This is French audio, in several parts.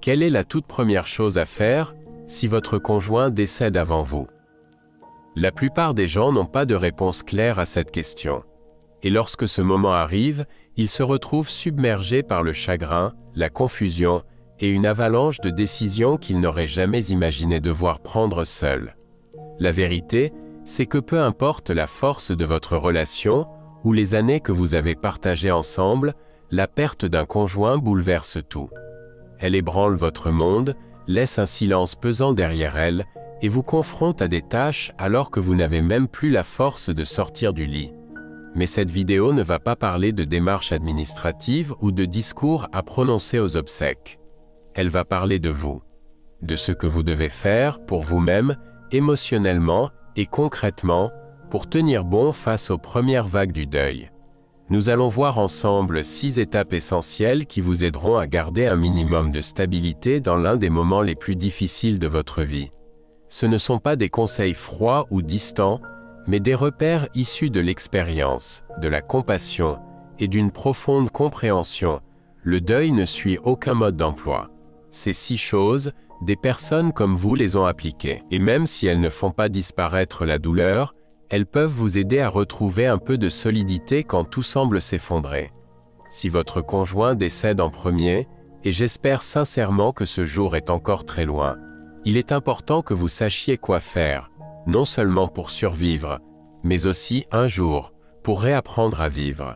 Quelle est la toute première chose à faire si votre conjoint décède avant vous? La plupart des gens n'ont pas de réponse claire à cette question. Et lorsque ce moment arrive, ils se retrouvent submergés par le chagrin, la confusion et une avalanche de décisions qu'ils n'auraient jamais imaginé devoir prendre seuls. La vérité, c'est que peu importe la force de votre relation ou les années que vous avez partagées ensemble, la perte d'un conjoint bouleverse tout. Elle ébranle votre monde, laisse un silence pesant derrière elle et vous confronte à des tâches alors que vous n'avez même plus la force de sortir du lit. Mais cette vidéo ne va pas parler de démarches administratives ou de discours à prononcer aux obsèques. Elle va parler de vous, de ce que vous devez faire pour vous-même, émotionnellement et concrètement, pour tenir bon face aux premières vagues du deuil. Nous allons voir ensemble 6 étapes essentielles qui vous aideront à garder un minimum de stabilité dans l'un des moments les plus difficiles de votre vie. Ce ne sont pas des conseils froids ou distants, mais des repères issus de l'expérience, de la compassion et d'une profonde compréhension. Le deuil ne suit aucun mode d'emploi. Ces 6 choses, des personnes comme vous les ont appliquées. Et même si elles ne font pas disparaître la douleur, elles peuvent vous aider à retrouver un peu de solidité quand tout semble s'effondrer. Si votre conjoint décède en premier, et j'espère sincèrement que ce jour est encore très loin, il est important que vous sachiez quoi faire, non seulement pour survivre, mais aussi un jour, pour réapprendre à vivre.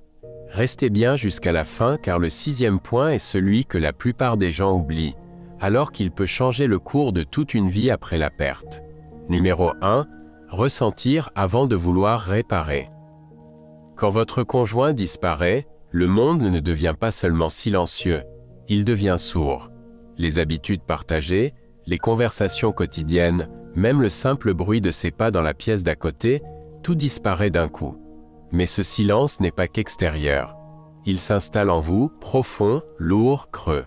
Restez bien jusqu'à la fin car le 6e point est celui que la plupart des gens oublient, alors qu'il peut changer le cours de toute une vie après la perte. Numéro 1. Ressentir avant de vouloir réparer. Quand votre conjoint disparaît, le monde ne devient pas seulement silencieux, il devient sourd. Les habitudes partagées, les conversations quotidiennes, même le simple bruit de ses pas dans la pièce d'à côté, tout disparaît d'un coup. Mais ce silence n'est pas qu'extérieur. Il s'installe en vous, profond, lourd, creux.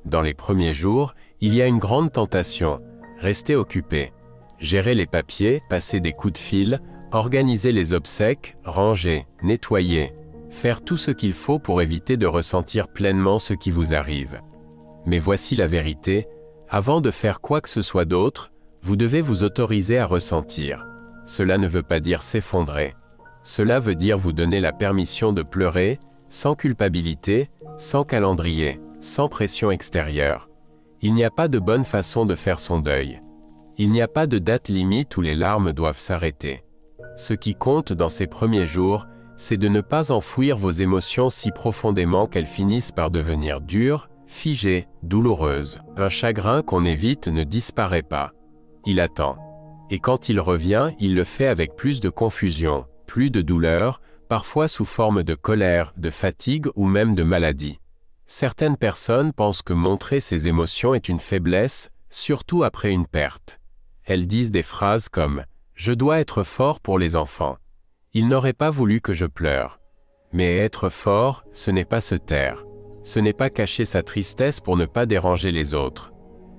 Dans les premiers jours, il y a une grande tentation, rester occupé. Gérer les papiers, passer des coups de fil, organiser les obsèques, ranger, nettoyer, faire tout ce qu'il faut pour éviter de ressentir pleinement ce qui vous arrive. Mais voici la vérité, avant de faire quoi que ce soit d'autre, vous devez vous autoriser à ressentir. Cela ne veut pas dire s'effondrer. Cela veut dire vous donner la permission de pleurer, sans culpabilité, sans calendrier, sans pression extérieure. Il n'y a pas de bonne façon de faire son deuil. Il n'y a pas de date limite où les larmes doivent s'arrêter. Ce qui compte dans ces premiers jours, c'est de ne pas enfouir vos émotions si profondément qu'elles finissent par devenir dures, figées, douloureuses. Un chagrin qu'on évite ne disparaît pas. Il attend. Et quand il revient, il le fait avec plus de confusion, plus de douleur, parfois sous forme de colère, de fatigue ou même de maladie. Certaines personnes pensent que montrer ses émotions est une faiblesse, surtout après une perte. Elles disent des phrases comme « Je dois être fort pour les enfants ». Il n'aurait pas voulu que je pleure. Mais être fort, ce n'est pas se taire. Ce n'est pas cacher sa tristesse pour ne pas déranger les autres.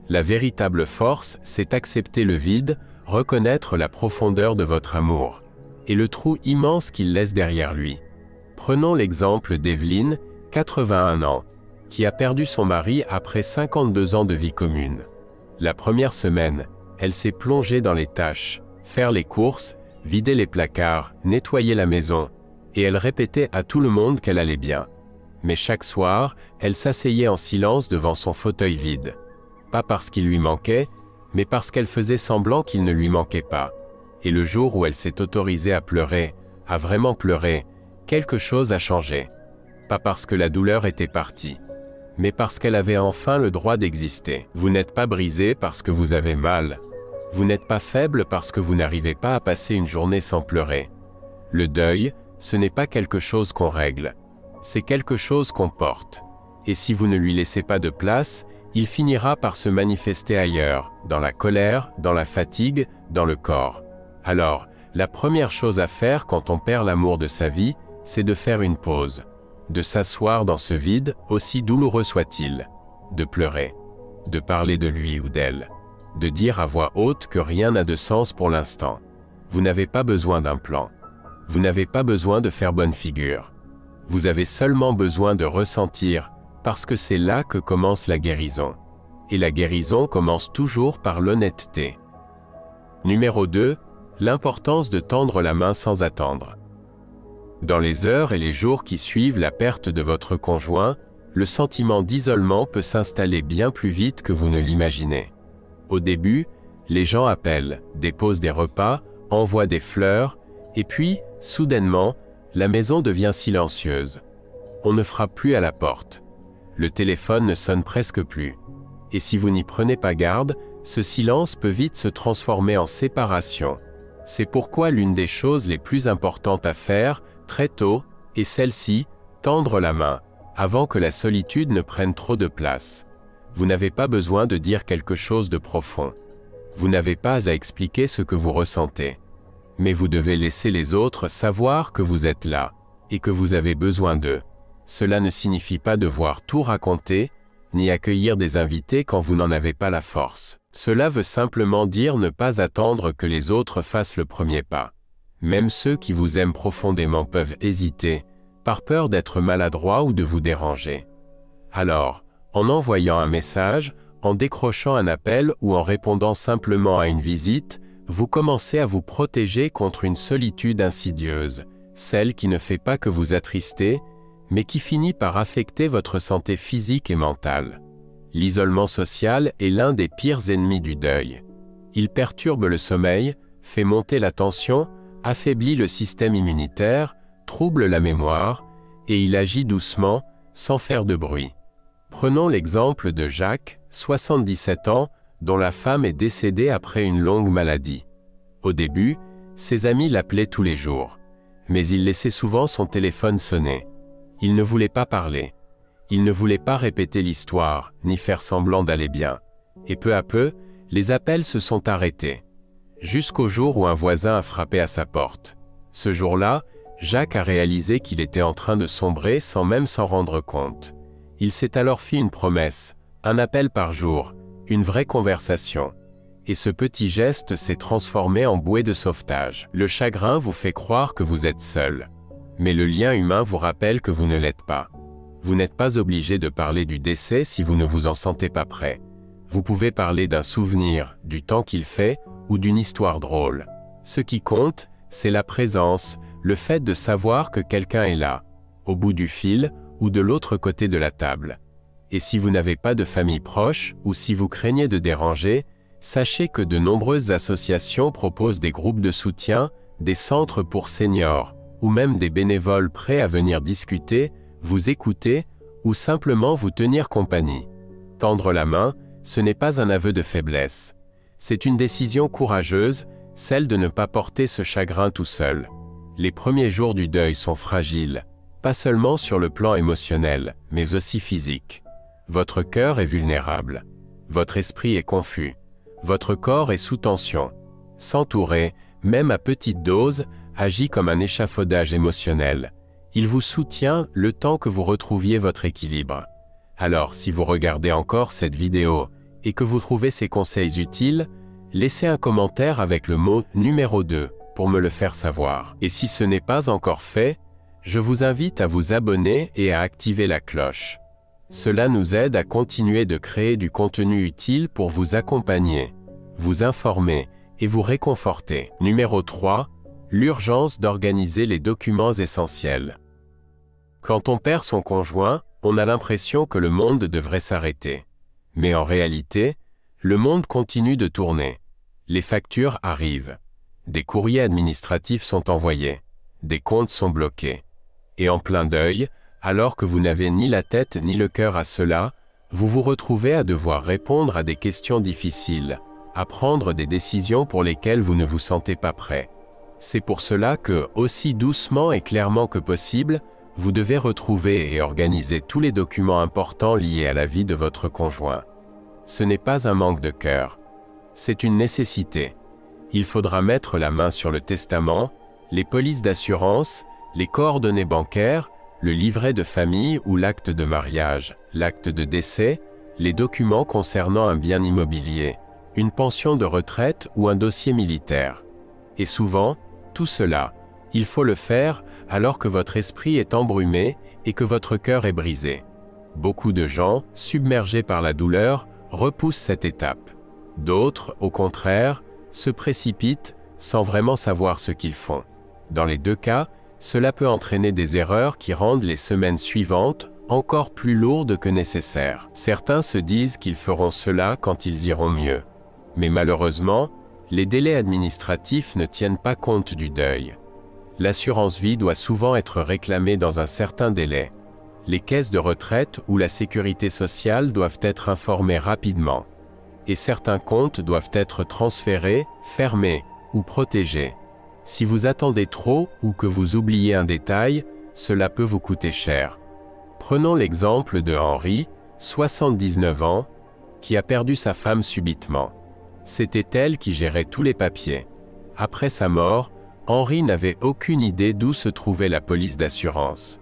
La véritable force, c'est accepter le vide, reconnaître la profondeur de votre amour, et le trou immense qu'il laisse derrière lui. Prenons l'exemple d'Evelyne, 81 ans, qui a perdu son mari après 52 ans de vie commune. La première semaine, elle s'est plongée dans les tâches, faire les courses, vider les placards, nettoyer la maison, et elle répétait à tout le monde qu'elle allait bien. Mais chaque soir, elle s'asseyait en silence devant son fauteuil vide. Pas parce qu'il lui manquait, mais parce qu'elle faisait semblant qu'il ne lui manquait pas. Et le jour où elle s'est autorisée à pleurer, à vraiment pleurer, quelque chose a changé. Pas parce que la douleur était partie, mais parce qu'elle avait enfin le droit d'exister. Vous n'êtes pas brisé parce que vous avez mal. Vous n'êtes pas faible parce que vous n'arrivez pas à passer une journée sans pleurer. Le deuil, ce n'est pas quelque chose qu'on règle. C'est quelque chose qu'on porte. Et si vous ne lui laissez pas de place, il finira par se manifester ailleurs, dans la colère, dans la fatigue, dans le corps. Alors, la première chose à faire quand on perd l'amour de sa vie, c'est de faire une pause. De s'asseoir dans ce vide, aussi douloureux soit-il, de pleurer, de parler de lui ou d'elle, de dire à voix haute que rien n'a de sens pour l'instant. Vous n'avez pas besoin d'un plan. Vous n'avez pas besoin de faire bonne figure. Vous avez seulement besoin de ressentir, parce que c'est là que commence la guérison. et la guérison commence toujours par l'honnêteté. Numéro 2. L'importance de tendre la main sans attendre. Dans les heures et les jours qui suivent la perte de votre conjoint, le sentiment d'isolement peut s'installer bien plus vite que vous ne l'imaginez. Au début, les gens appellent, déposent des repas, envoient des fleurs, et puis, soudainement, la maison devient silencieuse. On ne frappe plus à la porte. Le téléphone ne sonne presque plus. Et si vous n'y prenez pas garde, ce silence peut vite se transformer en séparation. C'est pourquoi l'une des choses les plus importantes à faire, très tôt, est celle-ci, tendre la main, avant que la solitude ne prenne trop de place. Vous n'avez pas besoin de dire quelque chose de profond. Vous n'avez pas à expliquer ce que vous ressentez. Mais vous devez laisser les autres savoir que vous êtes là, et que vous avez besoin d'eux. Cela ne signifie pas devoir tout raconter, ni accueillir des invités quand vous n'en avez pas la force. Cela veut simplement dire ne pas attendre que les autres fassent le premier pas. Même ceux qui vous aiment profondément peuvent hésiter, par peur d'être maladroits ou de vous déranger. Alors, en envoyant un message, en décrochant un appel ou en répondant simplement à une visite, vous commencez à vous protéger contre une solitude insidieuse, celle qui ne fait pas que vous attrister, mais qui finit par affecter votre santé physique et mentale. L'isolement social est l'un des pires ennemis du deuil. Il perturbe le sommeil, fait monter la tension, affaiblit le système immunitaire, trouble la mémoire, et il agit doucement, sans faire de bruit. Prenons l'exemple de Jacques, 77 ans, dont la femme est décédée après une longue maladie. Au début, ses amis l'appelaient tous les jours, mais il laissait souvent son téléphone sonner. Il ne voulait pas parler. Il ne voulait pas répéter l'histoire, ni faire semblant d'aller bien. Et peu à peu, les appels se sont arrêtés. Jusqu'au jour où un voisin a frappé à sa porte. Ce jour-là, Jacques a réalisé qu'il était en train de sombrer sans même s'en rendre compte. Il s'est alors fait une promesse, un appel par jour, une vraie conversation. Et ce petit geste s'est transformé en bouée de sauvetage. Le chagrin vous fait croire que vous êtes seul. Mais le lien humain vous rappelle que vous ne l'êtes pas. Vous n'êtes pas obligé de parler du décès si vous ne vous en sentez pas prêt. Vous pouvez parler d'un souvenir, du temps qu'il fait, ou d'une histoire drôle. Ce qui compte, c'est la présence, le fait de savoir que quelqu'un est là, au bout du fil, ou de l'autre côté de la table. Et si vous n'avez pas de famille proche, ou si vous craignez de déranger, sachez que de nombreuses associations proposent des groupes de soutien, des centres pour seniors, ou même des bénévoles prêts à venir discuter, vous écouter, ou simplement vous tenir compagnie. Tendre la main, ce n'est pas un aveu de faiblesse. C'est une décision courageuse, celle de ne pas porter ce chagrin tout seul. Les premiers jours du deuil sont fragiles, pas seulement sur le plan émotionnel, mais aussi physique. Votre cœur est vulnérable. Votre esprit est confus. Votre corps est sous tension. S'entourer, même à petite dose, agit comme un échafaudage émotionnel. Il vous soutient le temps que vous retrouviez votre équilibre. Alors, si vous regardez encore cette vidéo et que vous trouvez ces conseils utiles, laissez un commentaire avec le mot numéro 2 pour me le faire savoir. Et si ce n'est pas encore fait, je vous invite à vous abonner et à activer la cloche. Cela nous aide à continuer de créer du contenu utile pour vous accompagner, vous informer et vous réconforter. Numéro 3. L'urgence d'organiser les documents essentiels. Quand on perd son conjoint, on a l'impression que le monde devrait s'arrêter. Mais en réalité, le monde continue de tourner. Les factures arrivent. Des courriers administratifs sont envoyés. Des comptes sont bloqués. Et en plein deuil, alors que vous n'avez ni la tête ni le cœur à cela, vous vous retrouvez à devoir répondre à des questions difficiles, à prendre des décisions pour lesquelles vous ne vous sentez pas prêt. C'est pour cela que, aussi doucement et clairement que possible, vous devez retrouver et organiser tous les documents importants liés à la vie de votre conjoint. Ce n'est pas un manque de cœur. C'est une nécessité. Il faudra mettre la main sur le testament, les polices d'assurance, les coordonnées bancaires, le livret de famille ou l'acte de mariage, l'acte de décès, les documents concernant un bien immobilier, une pension de retraite ou un dossier militaire. Et souvent, tout cela, il faut le faire alors que votre esprit est embrumé et que votre cœur est brisé. Beaucoup de gens, submergés par la douleur, repoussent cette étape. D'autres, au contraire, se précipitent sans vraiment savoir ce qu'ils font. Dans les deux cas, cela peut entraîner des erreurs qui rendent les semaines suivantes encore plus lourdes que nécessaire. Certains se disent qu'ils feront cela quand ils iront mieux. Mais malheureusement, les délais administratifs ne tiennent pas compte du deuil. L'assurance vie doit souvent être réclamée dans un certain délai. Les caisses de retraite ou la sécurité sociale doivent être informées rapidement. Et certains comptes doivent être transférés, fermés ou protégés. Si vous attendez trop ou que vous oubliez un détail, cela peut vous coûter cher. Prenons l'exemple de Henri, 79 ans, qui a perdu sa femme subitement. C'était elle qui gérait tous les papiers. Après sa mort, Henri n'avait aucune idée d'où se trouvait la police d'assurance.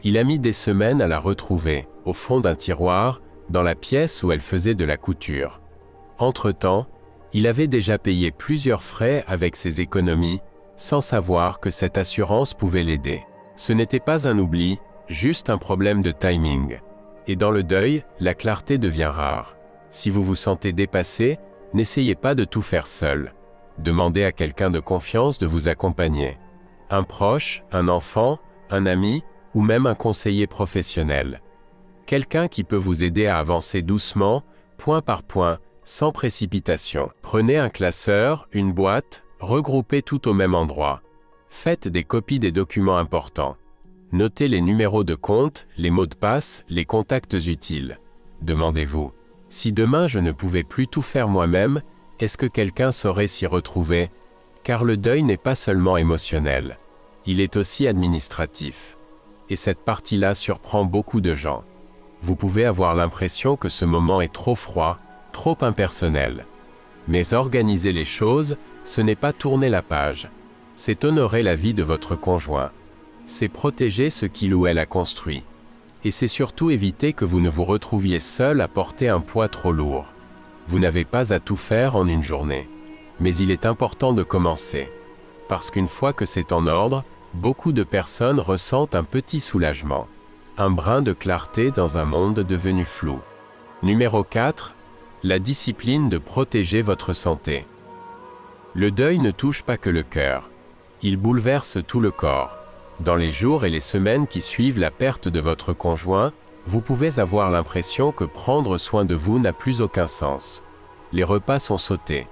Il a mis des semaines à la retrouver, au fond d'un tiroir, dans la pièce où elle faisait de la couture. Entre-temps, il avait déjà payé plusieurs frais avec ses économies, sans savoir que cette assurance pouvait l'aider. Ce n'était pas un oubli, juste un problème de timing. Et dans le deuil, la clarté devient rare. Si vous vous sentez dépassé, n'essayez pas de tout faire seul. Demandez à quelqu'un de confiance de vous accompagner. Un proche, un enfant, un ami, ou même un conseiller professionnel. Quelqu'un qui peut vous aider à avancer doucement, point par point, sans précipitation. Prenez un classeur, une boîte, regroupez tout au même endroit. Faites des copies des documents importants. Notez les numéros de compte, les mots de passe, les contacts utiles. Demandez-vous, si demain je ne pouvais plus tout faire moi-même, est-ce que quelqu'un saurait s'y retrouver? Car le deuil n'est pas seulement émotionnel, il est aussi administratif. Et cette partie-là surprend beaucoup de gens. Vous pouvez avoir l'impression que ce moment est trop froid, trop impersonnel. Mais organiser les choses, ce n'est pas tourner la page. C'est honorer la vie de votre conjoint. C'est protéger ce qu'il ou elle a construit. Et c'est surtout éviter que vous ne vous retrouviez seul à porter un poids trop lourd. Vous n'avez pas à tout faire en une journée. Mais il est important de commencer. Parce qu'une fois que c'est en ordre, beaucoup de personnes ressentent un petit soulagement. Un brin de clarté dans un monde devenu flou. Numéro 4. La discipline de protéger votre santé. Le deuil ne touche pas que le cœur. Il bouleverse tout le corps. Dans les jours et les semaines qui suivent la perte de votre conjoint, vous pouvez avoir l'impression que prendre soin de vous n'a plus aucun sens. Les repas sont sautés.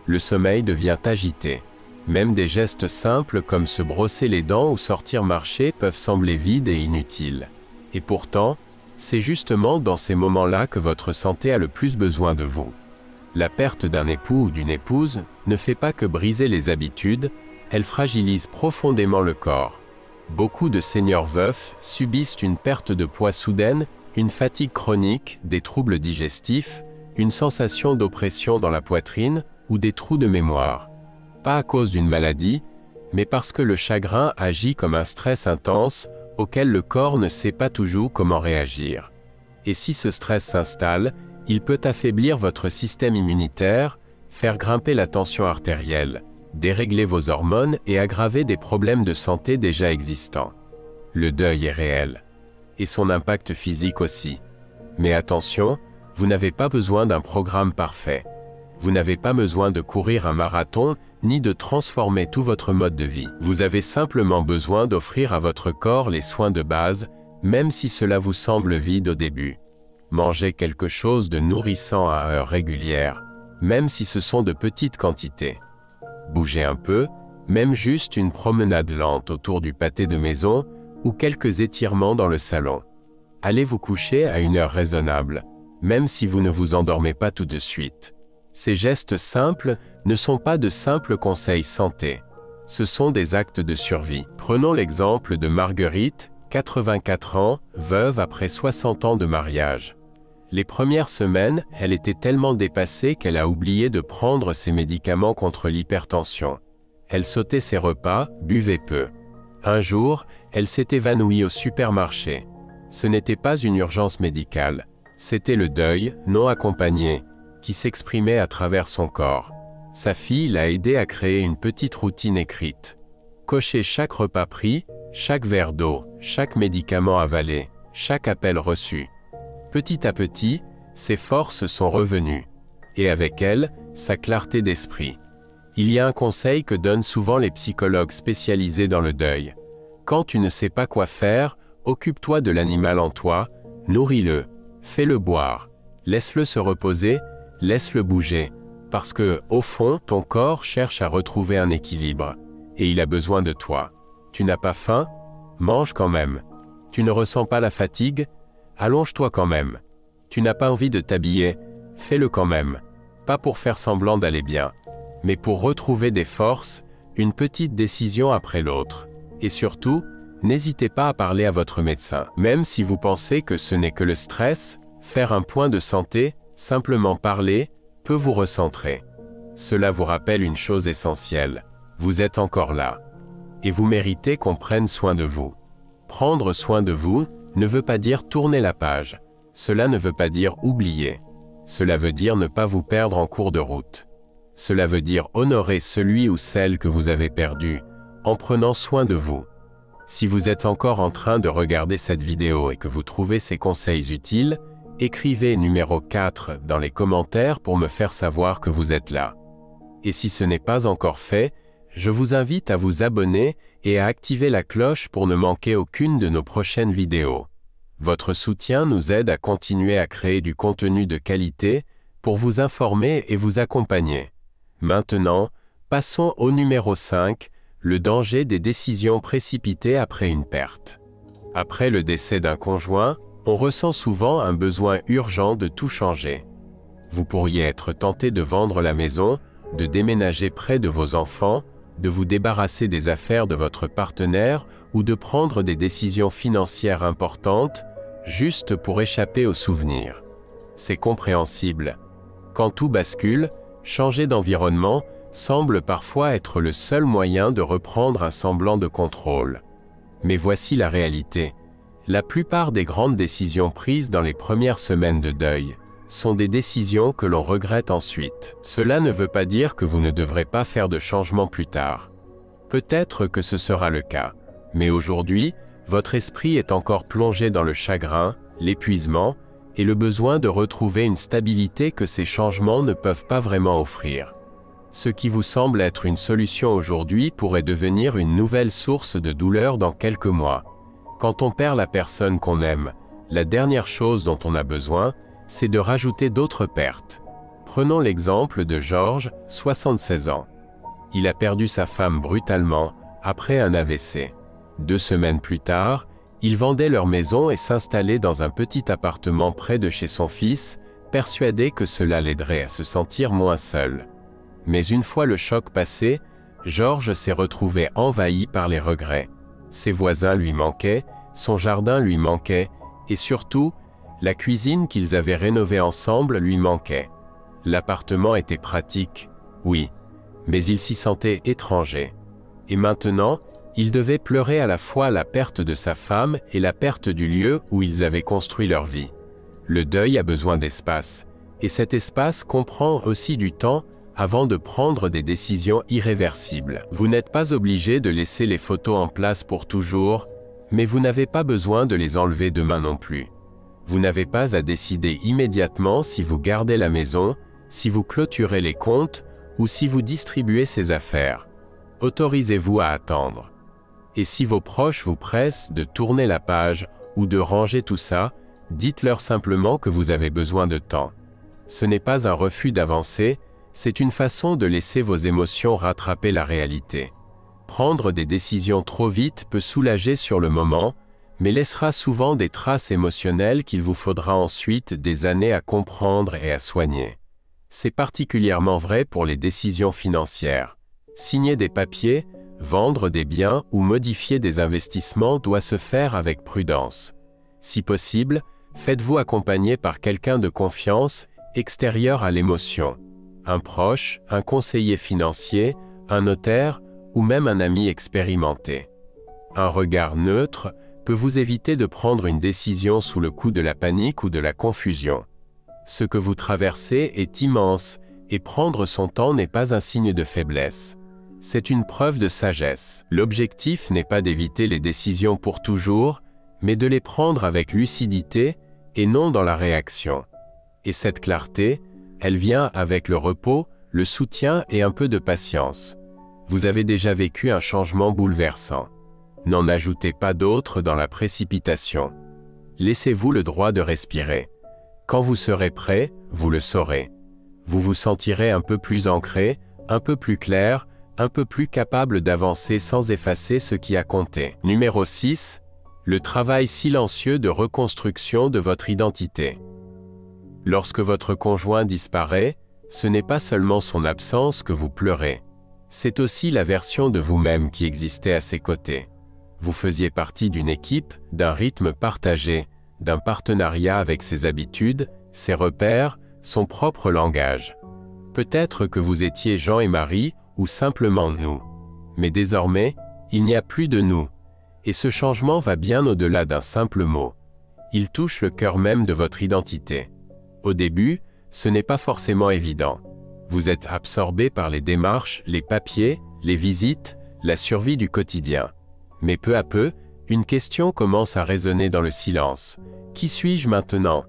Le sommeil devient agité. Même des gestes simples comme se brosser les dents ou sortir marcher peuvent sembler vides et inutiles. Et pourtant, c'est justement dans ces moments-là que votre santé a le plus besoin de vous. La perte d'un époux ou d'une épouse ne fait pas que briser les habitudes, elle fragilise profondément le corps. Beaucoup de seniors veufs subissent une perte de poids soudaine, une fatigue chronique, des troubles digestifs, une sensation d'oppression dans la poitrine ou des trous de mémoire. Pas à cause d'une maladie, mais parce que le chagrin agit comme un stress intense auquel le corps ne sait pas toujours comment réagir. Et si ce stress s'installe, il peut affaiblir votre système immunitaire, faire grimper la tension artérielle, dérégler vos hormones et aggraver des problèmes de santé déjà existants. Le deuil est réel. Et son impact physique aussi. Mais attention, vous n'avez pas besoin d'un programme parfait. Vous n'avez pas besoin de courir un marathon, ni de transformer tout votre mode de vie. Vous avez simplement besoin d'offrir à votre corps les soins de base, même si cela vous semble vide au début. Mangez quelque chose de nourrissant à heures régulières, même si ce sont de petites quantités. Bougez un peu, même juste une promenade lente autour du pâté de maison, ou quelques étirements dans le salon. Allez vous coucher à une heure raisonnable, même si vous ne vous endormez pas tout de suite. Ces gestes simples ne sont pas de simples conseils santé. Ce sont des actes de survie. Prenons l'exemple de Marguerite, 84 ans, veuve après 60 ans de mariage. Les premières semaines, elle était tellement dépassée qu'elle a oublié de prendre ses médicaments contre l'hypertension. Elle sautait ses repas, buvait peu. Un jour, elle s'est évanouie au supermarché. Ce n'était pas une urgence médicale, c'était le deuil, non accompagné, qui s'exprimait à travers son corps. Sa fille l'a aidé à créer une petite routine écrite. Cocher chaque repas pris, chaque verre d'eau, chaque médicament avalé, chaque appel reçu. Petit à petit, Ses forces sont revenues. Et avec elles, sa clarté d'esprit. Il y a un conseil que donnent souvent les psychologues spécialisés dans le deuil. Quand tu ne sais pas quoi faire, occupe-toi de l'animal en toi, nourris-le, fais-le boire, laisse-le se reposer, laisse-le bouger, parce que, au fond, ton corps cherche à retrouver un équilibre, et il a besoin de toi. Tu n'as pas faim? Mange quand même. Tu ne ressens pas la fatigue? Allonge-toi quand même. Tu n'as pas envie de t'habiller? Fais-le quand même. Pas pour faire semblant d'aller bien, mais pour retrouver des forces, une petite décision après l'autre. Et surtout, n'hésitez pas à parler à votre médecin. Même si vous pensez que ce n'est que le stress, faire un point de santé, simplement parler, peut vous recentrer. Cela vous rappelle une chose essentielle. Vous êtes encore là. Et vous méritez qu'on prenne soin de vous. Prendre soin de vous ne veut pas dire tourner la page. Cela ne veut pas dire oublier. Cela veut dire ne pas vous perdre en cours de route. Cela veut dire honorer celui ou celle que vous avez perdu, en prenant soin de vous. Si vous êtes encore en train de regarder cette vidéo et que vous trouvez ces conseils utiles, écrivez numéro 4 dans les commentaires pour me faire savoir que vous êtes là. Et si ce n'est pas encore fait, je vous invite à vous abonner et à activer la cloche pour ne manquer aucune de nos prochaines vidéos. Votre soutien nous aide à continuer à créer du contenu de qualité pour vous informer et vous accompagner. Maintenant, passons au numéro 5, le danger des décisions précipitées après une perte. Après le décès d'un conjoint, on ressent souvent un besoin urgent de tout changer. Vous pourriez être tenté de vendre la maison, de déménager près de vos enfants, de vous débarrasser des affaires de votre partenaire ou de prendre des décisions financières importantes, juste pour échapper aux souvenirs. C'est compréhensible. Quand tout bascule, changer d'environnement semble parfois être le seul moyen de reprendre un semblant de contrôle. Mais voici la réalité. La plupart des grandes décisions prises dans les premières semaines de deuil sont des décisions que l'on regrette ensuite. Cela ne veut pas dire que vous ne devrez pas faire de changements plus tard. Peut-être que ce sera le cas, mais aujourd'hui, votre esprit est encore plongé dans le chagrin, l'épuisement et le besoin de retrouver une stabilité que ces changements ne peuvent pas vraiment offrir. Ce qui vous semble être une solution aujourd'hui pourrait devenir une nouvelle source de douleur dans quelques mois. Quand on perd la personne qu'on aime, la dernière chose dont on a besoin, c'est de rajouter d'autres pertes. Prenons l'exemple de Georges, 76 ans. Il a perdu sa femme brutalement, après un AVC. 2 semaines plus tard, ils vendaient leur maison et s'installaient dans un petit appartement près de chez son fils, persuadés que cela l'aiderait à se sentir moins seul. Mais une fois le choc passé, Georges s'est retrouvé envahi par les regrets. Ses voisins lui manquaient, son jardin lui manquait, et surtout, la cuisine qu'ils avaient rénovée ensemble lui manquait. L'appartement était pratique, oui, mais il s'y sentait étranger. Et maintenant, il devait pleurer à la fois la perte de sa femme et la perte du lieu où ils avaient construit leur vie. Le deuil a besoin d'espace, et cet espace comprend aussi du temps avant de prendre des décisions irréversibles. Vous n'êtes pas obligé de laisser les photos en place pour toujours, mais vous n'avez pas besoin de les enlever demain non plus. Vous n'avez pas à décider immédiatement si vous gardez la maison, si vous clôturez les comptes ou si vous distribuez ces affaires. Autorisez-vous à attendre. Et si vos proches vous pressent de tourner la page ou de ranger tout ça, dites-leur simplement que vous avez besoin de temps. Ce n'est pas un refus d'avancer, c'est une façon de laisser vos émotions rattraper la réalité. Prendre des décisions trop vite peut soulager sur le moment, mais laissera souvent des traces émotionnelles qu'il vous faudra ensuite des années à comprendre et à soigner. C'est particulièrement vrai pour les décisions financières. Signer des papiers, vendre des biens ou modifier des investissements doit se faire avec prudence. Si possible, faites-vous accompagner par quelqu'un de confiance, extérieur à l'émotion. Un proche, un conseiller financier, un notaire ou même un ami expérimenté. Un regard neutre peut vous éviter de prendre une décision sous le coup de la panique ou de la confusion. Ce que vous traversez est immense et prendre son temps n'est pas un signe de faiblesse. C'est une preuve de sagesse. L'objectif n'est pas d'éviter les décisions pour toujours, mais de les prendre avec lucidité et non dans la réaction. Et cette clarté, elle vient avec le repos, le soutien et un peu de patience. Vous avez déjà vécu un changement bouleversant. N'en ajoutez pas d'autres dans la précipitation. Laissez-vous le droit de respirer. Quand vous serez prêt, vous le saurez. Vous vous sentirez un peu plus ancré, un peu plus clair, un peu plus capable d'avancer sans effacer ce qui a compté. Numéro 6. Le travail silencieux de reconstruction de votre identité. Lorsque votre conjoint disparaît, ce n'est pas seulement son absence que vous pleurez. C'est aussi la version de vous-même qui existait à ses côtés. Vous faisiez partie d'une équipe, d'un rythme partagé, d'un partenariat avec ses habitudes, ses repères, son propre langage. Peut-être que vous étiez Jean et Marie, ou simplement nous. Mais désormais, il n'y a plus de nous. Et ce changement va bien au-delà d'un simple mot. Il touche le cœur même de votre identité. Au début, ce n'est pas forcément évident. Vous êtes absorbé par les démarches, les papiers, les visites, la survie du quotidien. Mais peu à peu, une question commence à résonner dans le silence. Qui suis-je maintenant?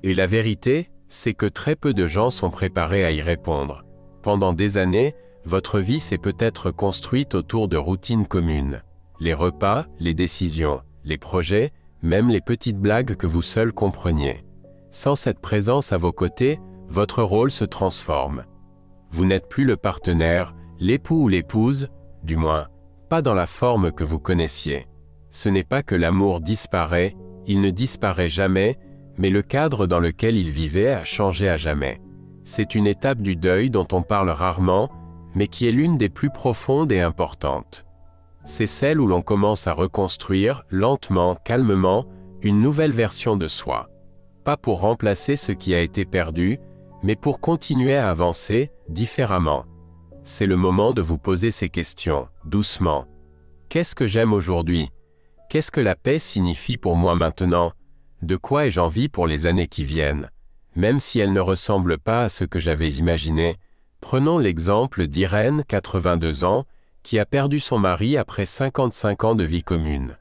Et la vérité, c'est que très peu de gens sont préparés à y répondre. Pendant des années, votre vie s'est peut-être construite autour de routines communes. Les repas, les décisions, les projets, même les petites blagues que vous seuls compreniez. Sans cette présence à vos côtés, votre rôle se transforme. Vous n'êtes plus le partenaire, l'époux ou l'épouse, du moins, pas dans la forme que vous connaissiez. Ce n'est pas que l'amour disparaît, il ne disparaît jamais, mais le cadre dans lequel il vivait a changé à jamais. C'est une étape du deuil dont on parle rarement, mais qui est l'une des plus profondes et importantes. C'est celle où l'on commence à reconstruire, lentement, calmement, une nouvelle version de soi. Pas pour remplacer ce qui a été perdu, mais pour continuer à avancer, différemment. C'est le moment de vous poser ces questions, doucement. Qu'est-ce que j'aime aujourd'hui? Qu'est-ce que la paix signifie pour moi maintenant? De quoi ai-je envie pour les années qui viennent? Même si elle ne ressemble pas à ce que j'avais imaginé, prenons l'exemple d'Irène, 82 ans, qui a perdu son mari après 55 ans de vie commune.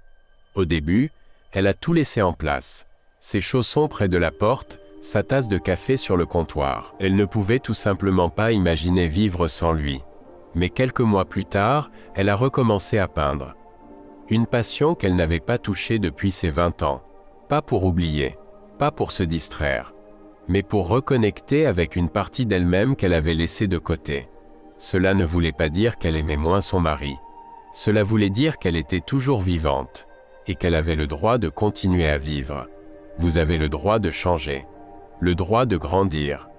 Au début, elle a tout laissé en place. Ses chaussons près de la porte, sa tasse de café sur le comptoir. Elle ne pouvait tout simplement pas imaginer vivre sans lui. Mais quelques mois plus tard, elle a recommencé à peindre. Une passion qu'elle n'avait pas touchée depuis ses 20 ans. Pas pour oublier, pas pour se distraire, mais pour reconnecter avec une partie d'elle-même qu'elle avait laissée de côté. Cela ne voulait pas dire qu'elle aimait moins son mari. Cela voulait dire qu'elle était toujours vivante, et qu'elle avait le droit de continuer à vivre. Vous avez le droit de changer, le droit de grandir,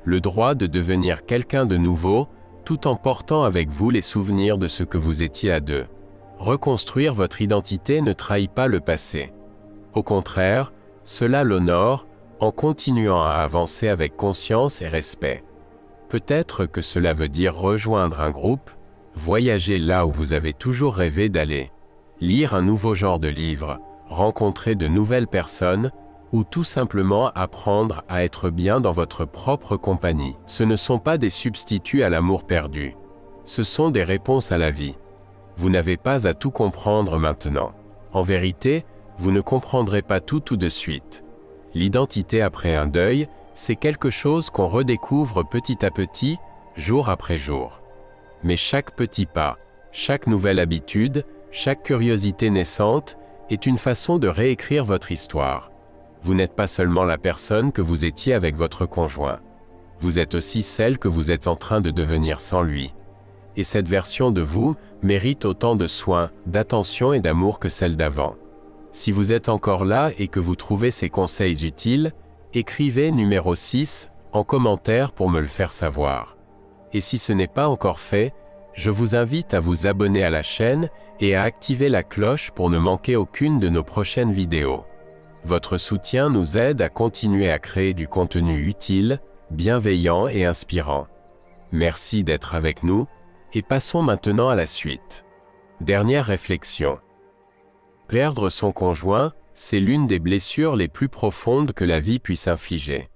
le droit de devenir quelqu'un de nouveau, tout en portant avec vous les souvenirs de ce que vous étiez à deux. Reconstruire votre identité ne trahit pas le passé. Au contraire, cela l'honore, en continuant à avancer avec conscience et respect. Peut-être que cela veut dire rejoindre un groupe, voyager là où vous avez toujours rêvé d'aller, lire un nouveau genre de livre, rencontrer de nouvelles personnes, ou tout simplement apprendre à être bien dans votre propre compagnie. Ce ne sont pas des substituts à l'amour perdu. Ce sont des réponses à la vie. Vous n'avez pas à tout comprendre maintenant. En vérité, vous ne comprendrez pas tout de suite. L'identité après un deuil, c'est quelque chose qu'on redécouvre petit à petit, jour après jour. Mais chaque petit pas, chaque nouvelle habitude, chaque curiosité naissante, est une façon de réécrire votre histoire. Vous n'êtes pas seulement la personne que vous étiez avec votre conjoint. Vous êtes aussi celle que vous êtes en train de devenir sans lui. Et cette version de vous mérite autant de soins, d'attention et d'amour que celle d'avant. Si vous êtes encore là et que vous trouvez ces conseils utiles, écrivez numéro 6 en commentaire pour me le faire savoir. Et si ce n'est pas encore fait, je vous invite à vous abonner à la chaîne et à activer la cloche pour ne manquer aucune de nos prochaines vidéos. Votre soutien nous aide à continuer à créer du contenu utile, bienveillant et inspirant. Merci d'être avec nous, et passons maintenant à la suite. Dernière réflexion. Perdre son conjoint, c'est l'une des blessures les plus profondes que la vie puisse infliger.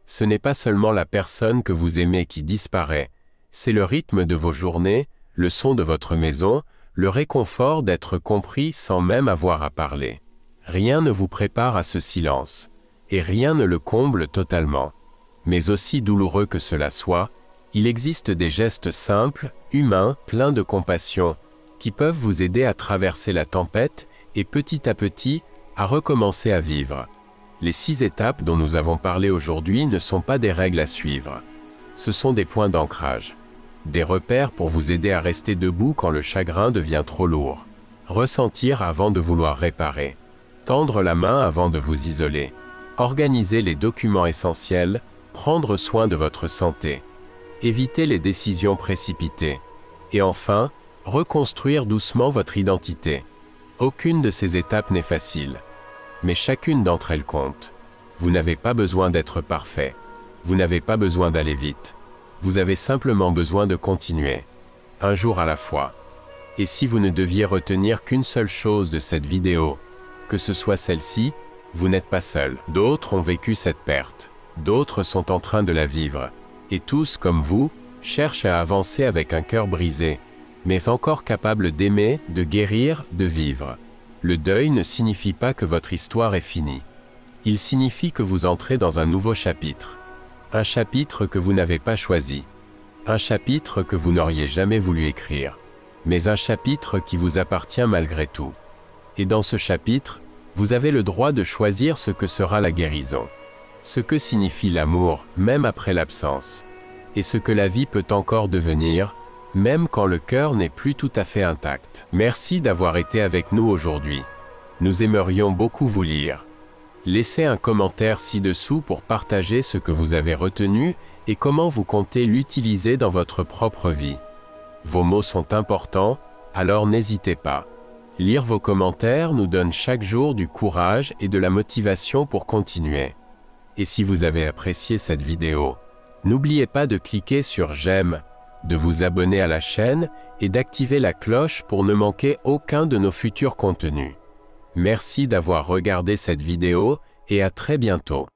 Ce n'est pas seulement la personne que vous aimez qui disparaît, c'est le rythme de vos journées, le son de votre maison, le réconfort d'être compris sans même avoir à parler. Rien ne vous prépare à ce silence. et rien ne le comble totalement. Mais aussi douloureux que cela soit, il existe des gestes simples, humains, pleins de compassion, qui peuvent vous aider à traverser la tempête et petit à petit, à recommencer à vivre. Les 6 étapes dont nous avons parlé aujourd'hui ne sont pas des règles à suivre. Ce sont des points d'ancrage. Des repères pour vous aider à rester debout quand le chagrin devient trop lourd. Ressentir avant de vouloir réparer. Tendre la main avant de vous isoler. Organiser les documents essentiels. Prendre soin de votre santé. Éviter les décisions précipitées. Et enfin, reconstruire doucement votre identité. Aucune de ces étapes n'est facile. Mais chacune d'entre elles compte. Vous n'avez pas besoin d'être parfait. Vous n'avez pas besoin d'aller vite. Vous avez simplement besoin de continuer. Un jour à la fois. Et si vous ne deviez retenir qu'une seule chose de cette vidéo, que ce soit celle-ci, vous n'êtes pas seul. D'autres ont vécu cette perte. D'autres sont en train de la vivre. Et tous, comme vous, cherchent à avancer avec un cœur brisé, mais encore capable d'aimer, de guérir, de vivre. Le deuil ne signifie pas que votre histoire est finie. Il signifie que vous entrez dans un nouveau chapitre. Un chapitre que vous n'avez pas choisi. Un chapitre que vous n'auriez jamais voulu écrire. Mais un chapitre qui vous appartient malgré tout. Et dans ce chapitre, vous avez le droit de choisir ce que sera la guérison. Ce que signifie l'amour, même après l'absence. Et ce que la vie peut encore devenir, même quand le cœur n'est plus tout à fait intact. Merci d'avoir été avec nous aujourd'hui. Nous aimerions beaucoup vous lire. Laissez un commentaire ci-dessous pour partager ce que vous avez retenu et comment vous comptez l'utiliser dans votre propre vie. Vos mots sont importants, alors n'hésitez pas. Lire vos commentaires nous donne chaque jour du courage et de la motivation pour continuer. Et si vous avez apprécié cette vidéo, n'oubliez pas de cliquer sur j'aime, de vous abonner à la chaîne et d'activer la cloche pour ne manquer aucun de nos futurs contenus. Merci d'avoir regardé cette vidéo et à très bientôt.